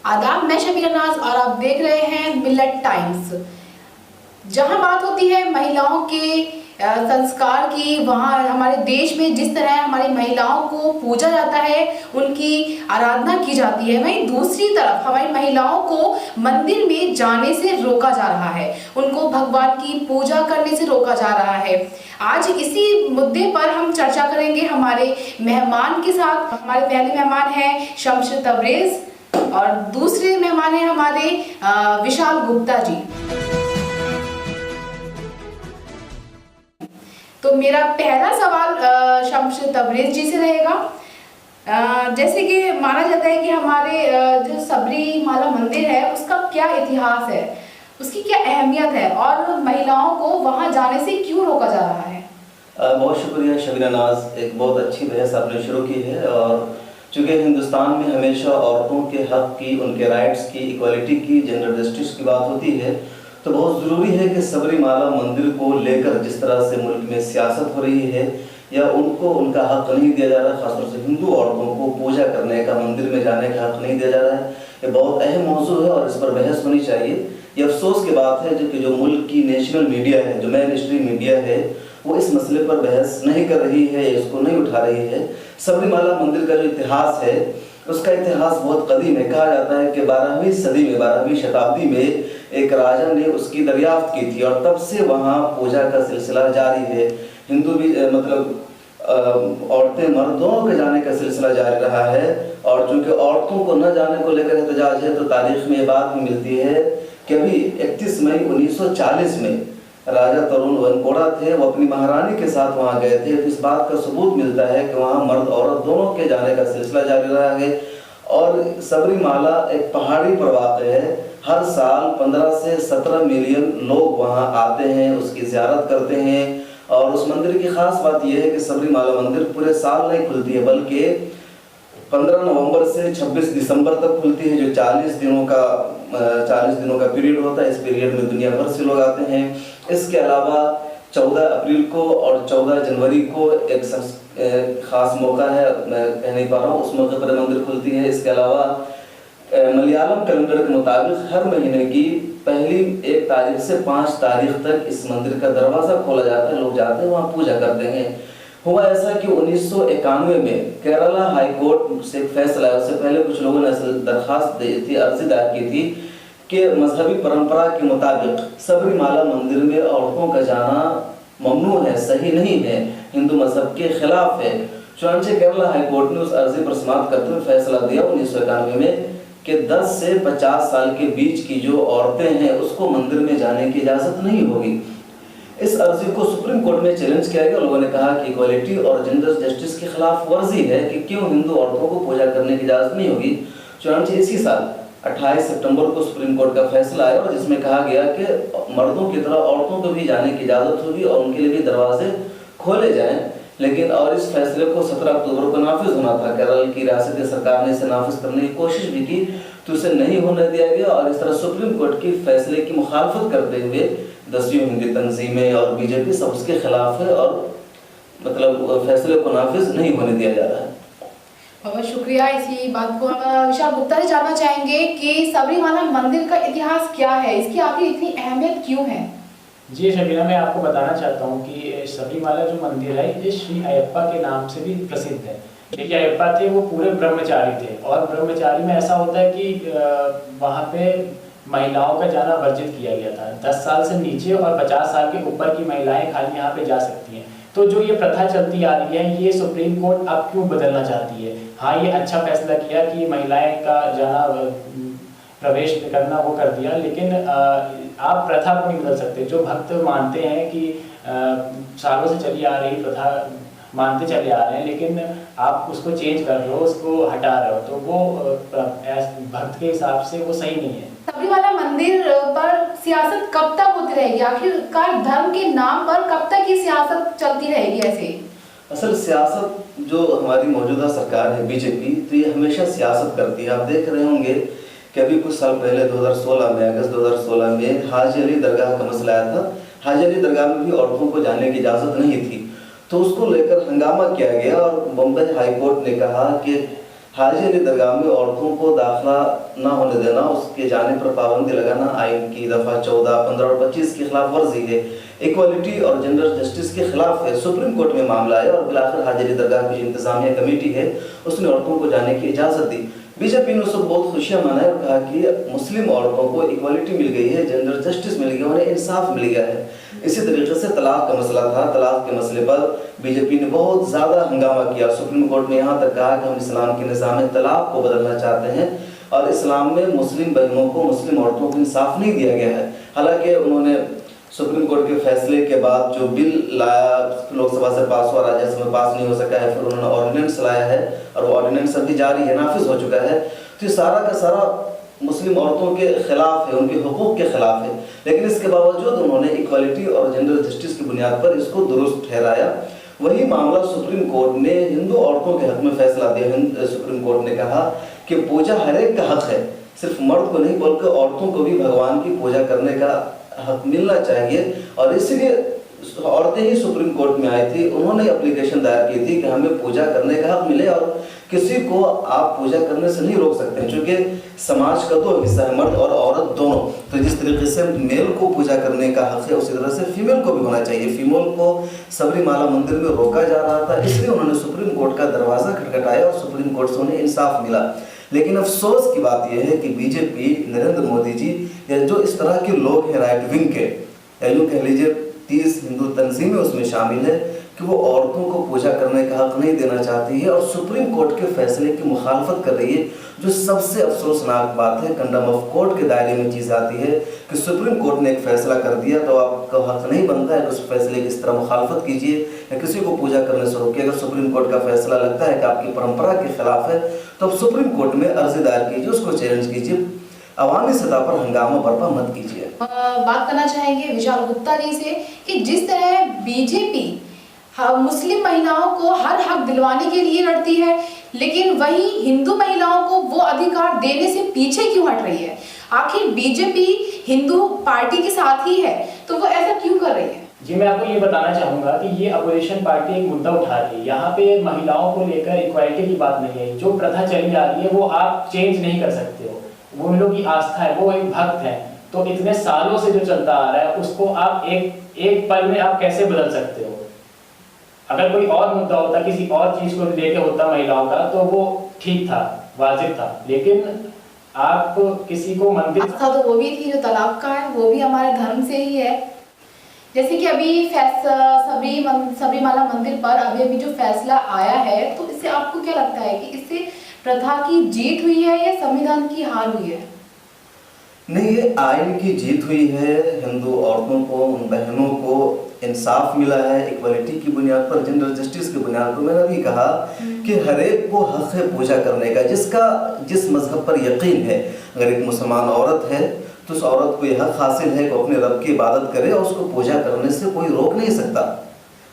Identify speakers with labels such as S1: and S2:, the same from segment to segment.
S1: आदाब, मैं शबीरा नाज और आप देख रहे हैं मिल्लत टाइम्स। जहां बात होती है महिलाओं के संस्कार की, वहां हमारे देश में जिस तरह हमारी महिलाओं को पूजा जाता है, उनकी आराधना की जाती है, वहीं दूसरी तरफ हमारी महिलाओं को मंदिर में जाने से रोका जा रहा है, उनको भगवान की पूजा करने से रोका जा रहा है। आज इसी मुद्दे पर हम चर्चा करेंगे हमारे मेहमान के साथ। हमारे पहले मेहमान हैं शम्स तबरेज और दूसरे मेहमान हैं हमारे विशाल गुप्ता जी। तो मेरा पहला सवाल शम्स तबरेज जी से रहेगा। जैसे कि माना जाता है कि हमारे जो सबरीमाला मंदिर है उसका क्या इतिहास है, उसकी क्या अहमियत है और महिलाओं को वहां जाने से क्यों रोका जा रहा है?
S2: बहुत शुक्रिया शबीरा नाज, एक बहुत अच्छी बहस आपने शुरू की है। और चूँकि हिंदुस्तान में हमेशा औरतों के हक की, उनके राइट्स की, इक्वालिटी की, जेंडर जस्टिस की बात होती है, तो बहुत ज़रूरी है कि सबरीमाला मंदिर को लेकर जिस तरह से मुल्क में सियासत हो रही है या उनको उनका हक नहीं दिया जा रहा है, खासतौर से हिंदू औरतों को पूजा करने का, मंदिर में जाने का हक नहीं दिया जा रहा है, ये बहुत अहम मौजू है और इस पर बहस होनी चाहिए। ये अफसोस की बात है जो मुल्क की नेशनल मीडिया है, जो मेन स्ट्रीम मीडिया है, वो इस मसले पर बहस नहीं कर रही है, इसको नहीं उठा रही है। सबरीमाला मंदिर का जो इतिहास है उसका इतिहास बहुत कदीम है। कहा जाता है कि 12वीं सदी में, 12वीं शताब्दी में एक राजा ने उसकी दरियाफ्त की थी और तब से वहाँ पूजा का सिलसिला जारी है। हिंदू भी मतलब औरतें मर्द दोनों के जाने का सिलसिला जारी रहा है। और चूंकि औरतों को न जाने को लेकर एहतजाज है, तो तारीख में ये बात भी मिलती है कि अभी 31 मई 1940 में राजा तरुण वनकोड़ा थे, वो अपनी महारानी के साथ वहाँ गए थे। तो इस बात का सबूत मिलता है कि वहाँ मर्द औरत दोनों के जाने का सिलसिला जारी रहा है। और सबरीमाला एक पहाड़ी पर वाक़ है। हर साल 15 से 17 मिलियन लोग वहाँ आते हैं, उसकी ज़ियारत करते हैं। और उस मंदिर की ख़ास बात यह है कि सबरीमाला मंदिर पूरे साल नहीं खुलती है, बल्कि 15 नवंबर से 26 दिसंबर तक खुलती है, जो 40 दिनों का पीरियड होता है। इस पीरियड में दुनिया भर से लोग आते हैं। इसके अलावा 14 अप्रैल को और 14 जनवरी को एक ख़ास मौका है, मैं कह नहीं पा रहा हूँ, उस मौके पर मंदिर खुलती है। इसके अलावा मलयालम कैलेंडर के मुताबिक हर महीने की पहली 1 तारीख से 5 तारीख तक इस मंदिर का दरवाज़ा खोला जाता है, लोग जाते हैं वहाँ पूजा करते हैं। हुआ ऐसा कि 1991 में केरला हाई कोर्ट से एक फैसला है। उससे पहले कुछ लोगों ने दरखास्त दी थी, अर्जी दायर की थी कि मजहबी परंपरा के मुताबिक सबरीमाला मंदिर में औरतों का जाना ममनू है, सही नहीं है, हिंदू मजहब के खिलाफ है। चुनांचे केरला हाई कोर्ट ने उस अर्जी पर समाप्त करते हुए फैसला दिया 1991 में कि 10 से 50 साल के बीच की जो औरतें हैं उसको मंदिर में जाने की इजाज़त नहीं होगी। इस अर्जी को सुप्रीम कोर्ट में चैलेंज किया गया। लोगों ने कहा कि इक्वालिटी और जेंडर जस्टिस की खिलाफ वर्जी है कि क्यों हिंदू औरतों को पूजा करने की इजाज़त नहीं होगी। चुनांचे इसी साल 28 सितंबर को सुप्रीम कोर्ट का फैसला आया और जिसमें कहा गया कि मर्दों की तरह औरतों को भी जाने की इजाज़त होगी और उनके लिए भी दरवाजे खोले जाएं। लेकिन और इस फैसले को 17 अक्टूबर को नाफिज होना था। केरल की रियासती सरकार ने इसे नाफिज करने की कोशिश भी की, तो इसे नहीं होने दिया गया। और इस तरह सुप्रीम कोर्ट की फैसले की मुखालफत करते हुए 10वीं हिंदी तंजीमें और बीजेपी सब उसके खिलाफ है और मतलब फैसले को नाफिज नहीं होने दिया जा रहा है।
S1: बहुत शुक्रिया। इसी बात को विशाल गुप्ता से जानना चाहेंगे कि सबरीमाला मंदिर का इतिहास क्या है, इसकी आखिर इतनी अहमियत क्यों है?
S3: जी शबीरा, मैं आपको बताना चाहता हूँ कि सबरीमाला जो मंदिर है ये श्री अयप्पा के नाम से भी प्रसिद्ध है। देखिए, अयप्पा थे वो पूरे ब्रह्मचारी थे और ब्रह्मचारी में ऐसा होता है कि वहाँ पे महिलाओं का जाना वर्जित किया गया था। 10 साल से नीचे और 50 साल के ऊपर की महिलाएं खाली यहाँ पे जा सकती हैं। तो जो ये प्रथा चलती आ रही है, ये सुप्रीम कोर्ट अब क्यों बदलना चाहती है? हाँ, ये अच्छा फैसला किया कि महिलाएं का जाना प्रवेश करना वो कर दिया, लेकिन आप प्रथा को नहीं बदल सकते। जो भक्त मानते हैं कि सालों से चली आ रही प्रथा मानते चले आ रहे हैं, लेकिन आप उसको चेंज कर रहे हो, उसको हटा रहे हो, तो वो भक्त के हिसाब से वो सही नहीं है।
S1: सबरीमाला मंदिर पर सियासत कब तक होती रहेगी? आखिरकार धर्म के नाम पर कब तक ये सियासत चलती रहेगी ऐसे?
S2: असल सियासत जो हमारी मौजूदा सरकार है बीजेपी, तो ये हमेशा सियासत करती है। आप देख रहे होंगे कि अभी कुछ साल पहले 2016 में, अगस्त 2016 में हाजी अली दरगाह का मसला आया था। हाजी अली दरगाह में भी औरतों को जाने की इजाज़त नहीं थी, तो उसको लेकर हंगामा किया गया और बम्बई हाई कोर्ट ने कहा कि हाजी अली दरगाह में औरतों को दाखिला न होने देना, उसके जाने पर पाबंदी लगाना आइन की दफ़ा 14, 15 और 25 की खिलाफ वर्जी है, इक्वालिटी और जेंडर जस्टिस के खिलाफ है। सुप्रीम कोर्ट में मामला है और बिलाखिर हाजी अली दरगाह की इंतजामिया कमेटी है उसने औरतों को जाने की इजाज़त दी। बीजेपी ने उसको बहुत खुशियां मनाई और कहा कि मुस्लिम औरतों को इक्वालिटी मिल गई है, जेंडर जस्टिस मिल गया, उन्हें इंसाफ मिल गया है। इसी तरीके से तलाक का मसला था, तलाक के मसले पर बीजेपी ने बहुत ज़्यादा हंगामा किया। सुप्रीम कोर्ट ने यहाँ तक कहा कि हम इस्लाम के निज़ाम तलाक को बदलना चाहते हैं और इस्लाम में मुस्लिम बहनों को, मुस्लिम औरतों को इंसाफ नहीं दिया गया है। हालांकि उन्होंने सुप्रीम कोर्ट के फैसले के बाद जो बिल लाया लोकसभा से पास हुआ, राज्यसभा में पास नहीं हो सका है, फिर उन्होंने ऑर्डिनेंस लाया है और वो ऑर्डिनेंस अभी जारी है, नाफिज हो चुका है। तो ये सारा का सारा मुस्लिम औरतों के खिलाफ है, उनके हुकूक के खिलाफ है। लेकिन इसके बावजूद उन्होंने इक्वालिटी और जेंडर जस्टिस की बुनियाद पर इसको दुरुस्त ठहराया। वही मामला सुप्रीम कोर्ट ने हिंदू औरतों के हक में फैसला दिया। सुप्रीम कोर्ट ने कहा कि पूजा हर एक का हक है, सिर्फ मर्द को नहीं बल्कि औरतों को भी भगवान की पूजा करने का हक मिलना चाहिए। और इसलिए औरतें ही सुप्रीम कोर्ट में आई थी, उन्होंने एप्लीकेशन दायर की थी कि हमें पूजा करने का हक मिले और किसी को आप पूजा करने से नहीं रोक सकते हैं, क्योंकि समाज का दो हिस्सा है, मर्द और औरत दोनों। तो जिस तरीके से मेल को पूजा करने का हक है उसी तरह से फीमेल को भी होना चाहिए। फीमेल को सबरीमाला मंदिर में रोका जा रहा था, इसलिए उन्होंने सुप्रीम कोर्ट का दरवाजा खटखटाया और सुप्रीम कोर्ट से उन्हें इंसाफ मिला। लेकिन अफसोस की बात यह है कि बीजेपी, नरेंद्र मोदी जी या जो इस तरह के लोग हैं राइट विंग के, या यूँ कह लीजिए 30 हिंदू तंजीमें उसमें शामिल है कि वो औरतों को पूजा करने का हक नहीं देना चाहती है और सुप्रीम कोर्ट के फैसले की मुखालफत कर रही है। जो सबसे अफसोसनाक बात है, कंडम ऑफ कोर्ट के दायरे में चीज़ आती है कि सुप्रीम कोर्ट ने एक फैसला कर दिया तो आपका हक नहीं बनता है कि उस फैसले की इस तरह मुखालफत कीजिए या किसी को पूजा करने से रोकिए। अगर सुप्रीम कोर्ट का फैसला लगता है कि आपकी परंपरा के खिलाफ है तो अब सुप्रीम कोर्ट में अर्जी दायर कीजिए, उसको चैलेंज कीजिए, अवामी सतह पर हंगामा बर्पा मत कीजिए।
S1: बात करना चाहेंगे विशाल गुप्ता जी से कि जिस तरह बीजेपी मुस्लिम महिलाओं को हर हक दिलवाने के लिए लड़ती है, लेकिन वहीं हिंदू महिलाओं को वो अधिकार देने से पीछे क्यों हट रही है? आखिर बीजेपी हिंदू पार्टी के साथ ही है तो वो ऐसा क्यों कर रही है?
S3: जी, मैं आपको ये बताना चाहूंगा कि ये अपोजिशन पार्टी एक मुद्दा उठा रही है। यहाँ पे महिलाओं को लेकर इक्वालिटी की बात नहीं है। जो प्रथा चली आ रही है वो आप चेंज नहीं कर सकते हो, वो उन लोग की आस्था है, वो एक भक्त है। तो इतने सालों से जो चलता आ रहा है उसको आप एक पल में आप कैसे बदल सकते हो? अगर कोई और मुद्दा होता, किसी और चीज को लेके होता महिलाओं का, तो वो ठीक था, वाजिब था। लेकिन आप किसी को मंदिर
S1: आस्था तो वो भी थी जो तलाक का है, वो भी हमारे धर्म से ही है। जैसे कि अभी सबरीमाला मंदिर पर अभी जो फैसला आया है, तो इससे आपको क्या लगता है कि इससे प्रथा की जीत हुई है या संविधान की हार हुई है?
S2: नहीं, ये आइन की जीत हुई है। हिंदू औरतों को, उन बहनों को इंसाफ मिला है इक्वालिटी की बुनियाद पर, जेंडर जस्टिस की बुनियाद पर। मैंने अभी कहा कि हर एक को हक है पूजा करने का, जिस मजहब पर यकीन है। अगर एक मुसलमान औरत है तो उस औरत को यह हक हासिल है कि अपने रब की इबादत करे और उसको पूजा करने से कोई रोक नहीं सकता।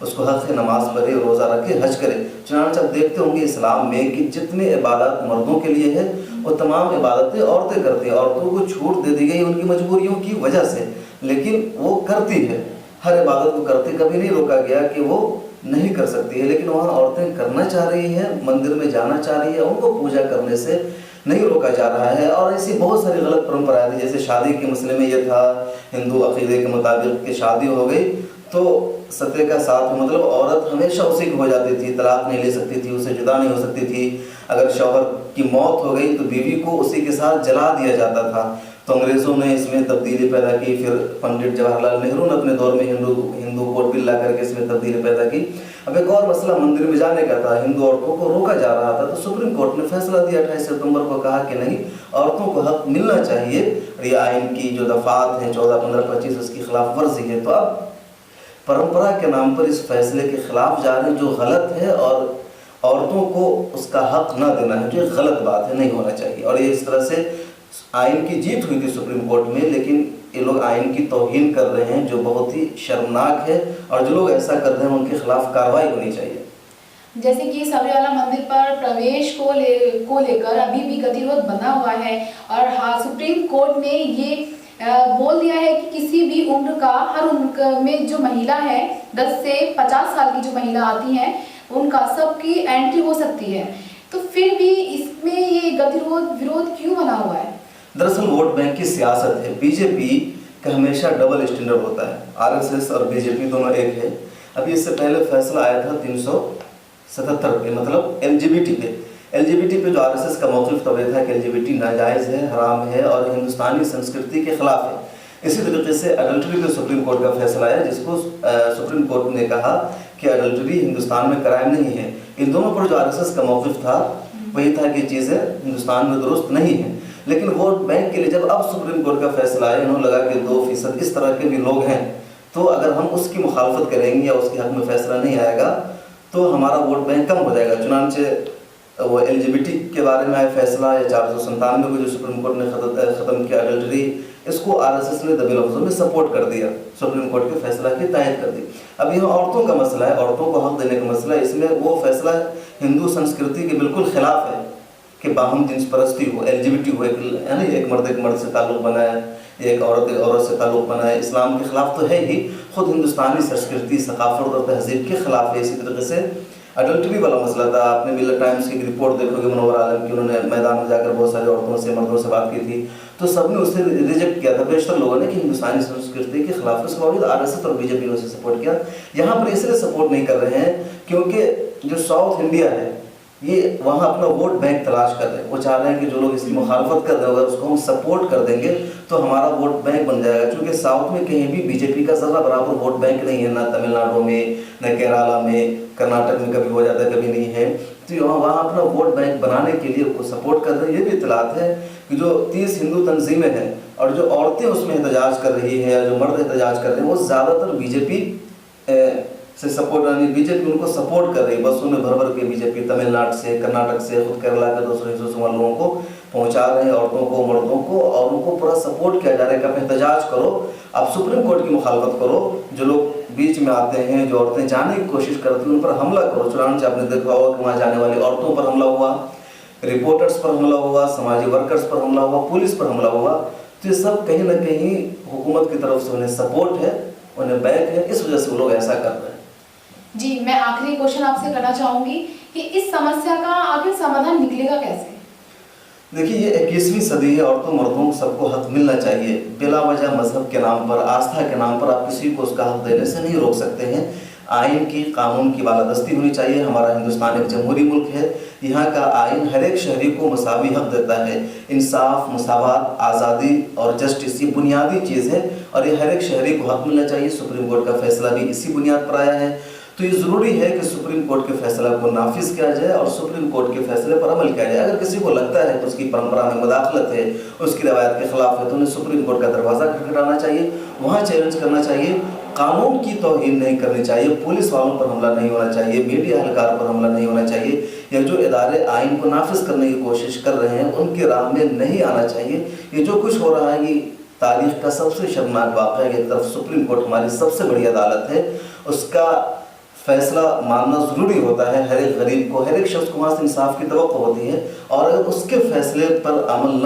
S2: उसको हक है नमाज पढ़े, रोज़ा रखे, हज करे। चुनाच आप देखते होंगे इस्लाम में कि जितनी इबादत मर्दों के लिए है वो तमाम इबादतें औरतें करती हैं। औरतों को छूट दे दी गई उनकी मजबूरियों की वजह से, लेकिन वो करती है, हर इबादत को करते, कभी नहीं रोका गया कि वो नहीं कर सकती है। लेकिन वहाँ औरतें करना चाह रही हैं, मंदिर में जाना चाह रही है, उनको पूजा करने से नहीं रोका जा रहा है। और ऐसी बहुत सारी गलत परंपराएं थी, जैसे शादी के मसले में ये था हिंदू अकीदे के मुताबिक कि शादी हो गई तो सत्य का साथ, मतलब औरत हमेशा उसी की हो जाती थी, तलाक नहीं ले सकती थी, उससे जुदा नहीं हो सकती थी। अगर शौहर की मौत हो गई तो बीवी को उसी के साथ जला दिया जाता था। तो अंग्रेज़ों ने इसमें तब्दीली पैदा की, फिर पंडित जवाहरलाल नेहरू ने अपने दौर में हिंदू कोड बिल ला करके इसमें तब्दीली पैदा की। अब एक और मसला मंदिर में जाने का था, हिंदू औरतों को रोका जा रहा था, तो सुप्रीम कोर्ट ने फैसला दिया 28 सितंबर को, कहा कि नहीं, औरतों को हक मिलना चाहिए। ये आइन की जो दफात हैं 14, 15, 25 उसकी खिलाफ वर्जी है। तो अब परंपरा के नाम पर इस फैसले के खिलाफ जा रहे हैं, जो गलत है, और औरतों को उसका हक ना देना है, जो गलत बात है, नहीं होना चाहिए। और ये इस तरह से आइन की जीत हुई थी सुप्रीम कोर्ट में, लेकिन ये लोग आइन की तौहीन कर रहे हैं, जो बहुत ही शर्मनाक है। और जो लोग ऐसा कर रहे हैं उनके खिलाफ कार्रवाई होनी चाहिए।
S1: जैसे कि सबरीमाला मंदिर पर प्रवेश को लेकर अभी भी गतिरोध बना हुआ है और हाँ, सुप्रीम कोर्ट ने ये बोल दिया है कि किसी भी उम्र का, हर उम्र में जो महिला है, 10 से 50 साल की जो महिला आती हैं उनका सबकी एंट्री हो सकती है। तो फिर भी इसमें ये गतिरोध विरोध क्यों बना हुआ है?
S2: दरअसल वोट बैंक की सियासत है। बीजेपी का हमेशा डबल स्टैंडर्ड होता है। आरएसएस और बीजेपी दोनों एक है। अभी इससे पहले फैसला आया था 377 पे, मतलब एलजीबीटी पे। एलजीबीटी पे जो आरएसएस का मौक़िफ़ तब था कि एलजीबीटी नाजायज़ है, हराम है और हिंदुस्तानी संस्कृति के खिलाफ है। इसी तरीके से अडल्ट्री पे सुप्रीम कोर्ट का फैसला आया, जिसको सुप्रीम कोर्ट ने कहा कि अडल्ट्री हिंदुस्तान में क्राइम नहीं है। इन दोनों पर जो आरएसएस का मौक़िफ़ था वही था कि चीज़ें हिंदुस्तान में दुरुस्त नहीं है। लेकिन वोट बैंक के लिए जब अब सुप्रीम कोर्ट का फैसला आया, उन्होंने लगा कि 2% इस तरह के भी लोग हैं, तो अगर हम उसकी मुखालफत करेंगे या उसके हक में फैसला नहीं आएगा तो हमारा वोट बैंक कम हो जाएगा। चुनांचे वो एलजीबीटी के बारे में आया फैसला या 497 को जो सुप्रीम कोर्ट ने ख़त्म किया अडल्ट्री, इसको आरएसएस ने दबे लफ्ज़ों में सपोर्ट कर दिया, सुप्रीम कोर्ट के फैसला की तायद कर दी। अब यह औरतों का मसला है, औरतों को हक देने का मसला है। इसमें वो फैसला हिंदू संस्कृति के बिल्कुल खिलाफ है कि बाहम जिन्स परस्ती हो, एलजीबीटी हो, यानी एक मर्द से ताल्लुक़ बनाए, एक औरत से ताल्लुक़ बनाए, इस्लाम के ख़िलाफ़ तो है ही, ख़ुद हिंदुस्तानी संस्कृति सकाफ़त और तहज़ीब के ख़िलाफ़ है। इसी तरीके से अडल्ट्री वाला मसला था। आपने मिलत टाइम्स की रिपोर्ट देखोगे, मुनव्वर आलम की, उन्होंने मैदान में जाकर बहुत सारी औरतों से मर्दों से बात की थी, तो सबने उसे रिजेक्ट किया था बेशतर लोगों ने कि हिंदुस्तानी संस्कृति के खिलाफ। उसके बावजूद आरएसएस और बीजेपी ने उसे सपोर्ट किया। यहाँ पर इसलिए सपोर्ट नहीं कर रहे हैं क्योंकि जो साउथ इंडिया है ये वहाँ अपना वोट बैंक तलाश कर रहे हैं। वो चाह रहे हैं कि जो लोग इसकी मुखालफत कर रहे हैं अगर उसको हम सपोर्ट कर देंगे तो हमारा वोट बैंक बन जाएगा। क्योंकि साउथ में कहीं भी बीजेपी का ज़रा बराबर वोट बैंक नहीं है, ना तमिलनाडु में, न केरला में, कर्नाटक में कभी हो जाता है कभी नहीं है। तो वहाँ अपना वोट बैंक बनाने के लिए उसको सपोर्ट कर रहे हैं। ये भी इतलात है कि जो 30 हिंदू तंजीमें हैं और जो औरतें उसमें एहतजाज कर रही है या जो मर्द एहतजाज कर रहे हैं, वो ज़्यादातर बीजेपी से सपोर्ट, यानी बीजेपी उनको सपोर्ट कर रही है। बसों में भर भर के बीजेपी तमिलनाडु से, कर्नाटक से, खुद केरला के दूसरे हिस्सों से लोगों को पहुंचा रहे हैं, औरतों को, मर्दों को, और उनको पूरा सपोर्ट किया जा रहा है कि आप एहतजाज करो, आप सुप्रीम कोर्ट की मुखालफत करो। जो लोग बीच में आते हैं, जो औरतें जाने की कोशिश करती हैं, उन पर हमला करो। चुनाव आपने देखा होगा कि वहाँ जाने वाली औरतों पर हमला हुआ, रिपोर्टर्स पर हमला हुआ, समाजी वर्कर्स पर हमला हुआ, पुलिस पर हमला हुआ। तो ये सब कहीं ना कहीं हुकूमत की तरफ से उन्हें सपोर्ट है, उन्हें बैक है, इस वजह से वो लोग ऐसा कर रहे हैं।
S1: जी, मैं आखिरी क्वेश्चन आपसे करना चाहूंगी कि इस समस्या का आखिर समाधान निकलेगा कैसे?
S2: देखिए, ये 21वीं सदी है, औरतों मर्दों को सबको हक मिलना चाहिए। बिला वजह मजहब के नाम पर, आस्था के नाम पर आप किसी को उसका हक देने से नहीं रोक सकते हैं। आइन की, कानून की बालादस्ती होनी चाहिए। हमारा हिंदुस्तान एक जमहूरी मुल्क है, यहाँ का आइन हर एक शहरी को मसावी हक देता है। इंसाफ, मसावत, आज़ादी और जस्टिस ये बुनियादी चीज़ है और ये हर एक शहरी को हक मिलना चाहिए। सुप्रीम कोर्ट का फैसला भी इसी बुनियाद पर आया है। तो ये ज़रूरी है कि सुप्रीम कोर्ट के फैसला को नाफिज किया जाए और सुप्रीम कोर्ट के फैसले पर अमल किया जाए। अगर किसी को लगता है कि उसकी परंपरा में मुदाखलत है, उसकी रवायत के खिलाफ है, तो उन्हें सुप्रीम कोर्ट का दरवाज़ा खटखटाना चाहिए, वहाँ चैलेंज करना चाहिए। कानून की तौहीन नहीं करनी चाहिए, पुलिस वालों पर हमला नहीं होना चाहिए, मीडिया एहलकार पर हमला नहीं होना चाहिए, या जो इदारे आइन को नाफिज करने की कोशिश कर रहे हैं उनकी राह में नहीं आना चाहिए। ये जो कुछ हो रहा है ये तारीख का सबसे शर्मनाक वाक़या है। एक तरफ सुप्रीम कोर्ट हमारी सबसे बड़ी अदालत है, उसका फैसला मानना ज़रूरी होता है। हर एक गरीब को, हर एक शख्स को वहाँ से इंसाफ की तवक्को होती है, और अगर उसके फैसले पर अमल न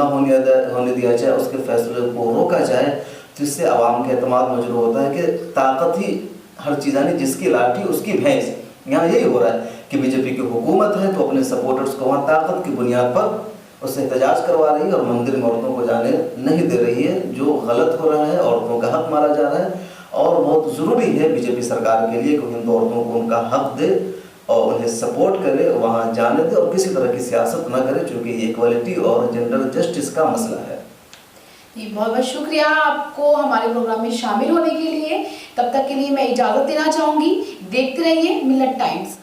S2: होने दिया जाए, उसके फैसले को रोका जाए, तो इससे आवाम का एतमाद मजरूह होता है कि ताकत ही हर चीज़, यानी जिसकी लाठी उसकी भैंस। यहाँ यही हो रहा है कि बीजेपी की हुकूमत है तो अपने सपोर्टर्स को वहाँ ताकत की बुनियाद पर उससे एहतजाज करवा रही है और मंदिर में औरतों को जाने नहीं दे रही है, जो गलत हो रहा है। औरतों का हक मारा जा रहा है और बहुत ज़रूरी है बीजेपी सरकार के लिए कि हिंदू औरतों को उनका हक दे और उन्हें सपोर्ट करे, वहाँ जाने दे और किसी तरह की सियासत न करे, क्योंकि ये इक्वालिटी और जेंडर जस्टिस का मसला है।
S1: जी, बहुत बहुत शुक्रिया आपको हमारे प्रोग्राम में शामिल होने के लिए। तब तक के लिए मैं इजाज़त देना चाहूँगी। देखते रहिए मिलत टाइम्स।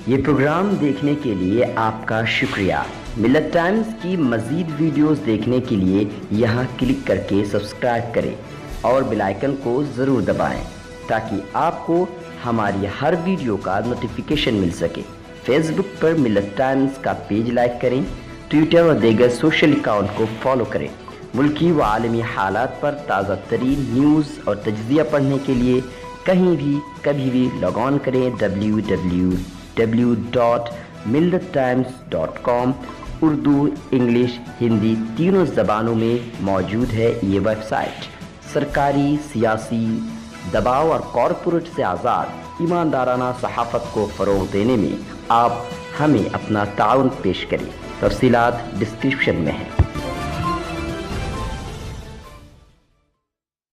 S4: ये प्रोग्राम देखने के लिए आपका शुक्रिया। मिलत टाइम्स की मज़ीद वीडियोस देखने के लिए यहाँ क्लिक करके सब्सक्राइब करें और बेल आइकन को ज़रूर दबाएं ताकि आपको हमारी हर वीडियो का नोटिफिकेशन मिल सके। फेसबुक पर मिलत टाइम्स का पेज लाइक करें, ट्विटर और दीगर सोशल अकाउंट को फॉलो करें। मुल्की व आलमी हालात पर ताज़ा तरीन न्यूज़ और तज्ज़िया पढ़ने के लिए कहीं भी कभी भी लॉग ऑन करें www.millettimes.com। उर्दू, इंग्लिश, हिंदी तीनों ज़बानों में मौजूद है ये वेबसाइट। सरकारी, सियासी दबाव और कॉरपोरेट से आज़ाद ईमानदाराना सहाफ़त को फ़रोग़ देने में आप हमें अपना ताउन पेश करें। तफसीलात डिस्क्रिप्शन में है।